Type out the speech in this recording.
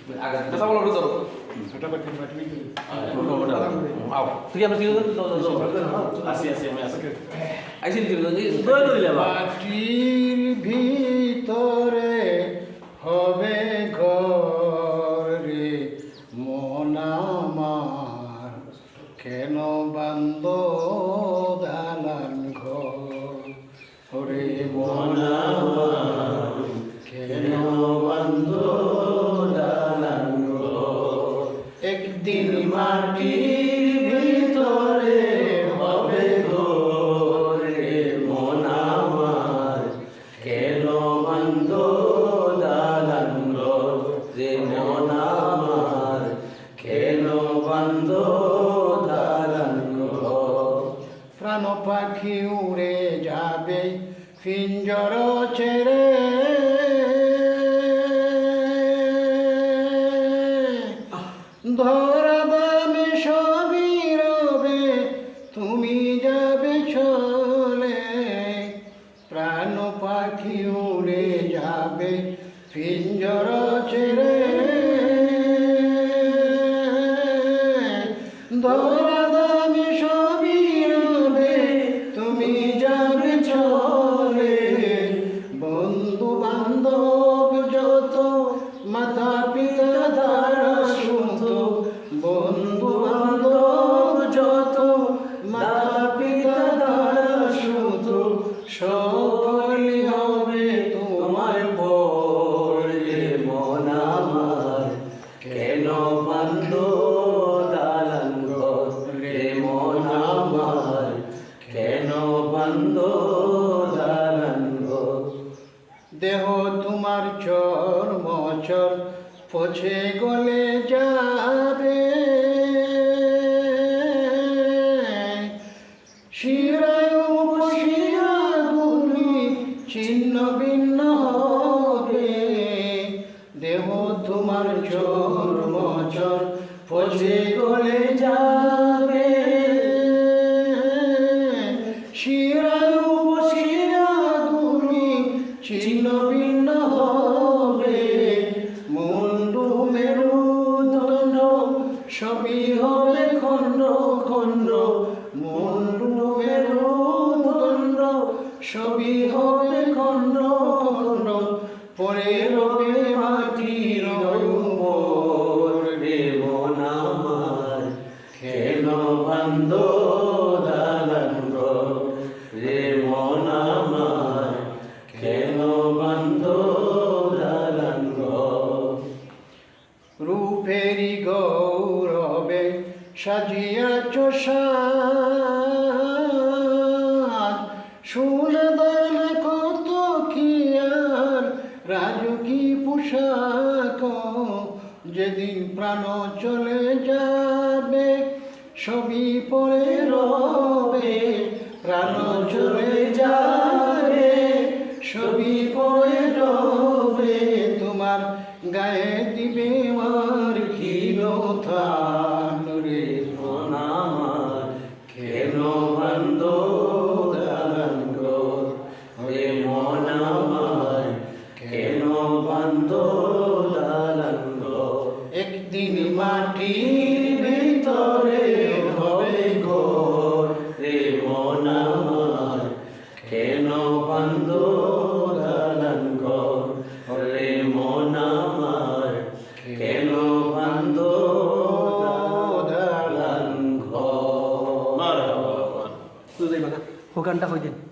Kita mau dulu tuh. ছোটা বাটি বাটি Tuh yang masih itu tuh. Asia mas. Aisin dulu nih. Dulu ya, Pak. মাটির ভিতরে হবে ঘর রে মন আমার কেন বান্দ দালান ঘর ওরে মন আমার কেন বান্দ দালান ঘর একদিন মাটির ভিতরে হবে ঘর রে মন আমার কেন বান্দ দালান ঘর রে মন আমার কেন বান্দ দালান ঘর প্রাণ পাখি উড়ে যাবে পিঞ্জর ছেড়ে ধরা দামে সবই রবে তুমি যাবে চলে প্রাণ পাখি উড়ে যাবে পিঞ্জর ছেড়ে ধরা দামে সবই রবে তুমি যাবে চলে বন্ধু বান্ধব যত মাতা পিতা দ্বারা সুত বন্ধু বান্ধব যত মাতা পিতা দ্বারা সুত সকলই হবে তোমার পর রে মন আমার কেন বান্ধ দালান ঘর রে মন আমার কেন বান্ধ দালান ঘর দেহ তোমার চর্ম চর পচে গলে যাবে শিরায় উপশিরাগুলি ছিন্ন ভিন্ন হবে দেহ তোমার চর্ম চর পচে গলে যাবে শিরায় উপশিরাগুলি ছিন্ন ভিন্ন হবে মুন্ডু মেরুদণ্ড সবই হবে খণ্ড খণ্ড মুন্ডু মেরুদণ্ড সবই হবে খণ্ড খণ্ড পরে রবে মাটির উপর রে মন আমার কেন বান্ধ দালান ঘর রে মন আমার কেন বান্ধ দালান ঘর রূপেরি গৌরবে সাজিয়াছ সাজ শুনে দেন কত কি আর রাজকী পোশাক যেদিন প্রাণ চলে যাবে সবই পরে রবে প্রাণ চলে যাবে সবই পরে রবে তোমার গায়ে দিবে মার ক্ষীণতান রে মন আমার কেন বান্ধ দালান ঘর রে মন আমার কেন বান্ধ দালান ঘর একদিন মাটির ভিতরে হবে ঘর রে মন আমার কেন বান্ধ দালান ঘর রে মন আমার কেন বান্ধ দালান ঘর Tuh dari mana? Bukan tak kau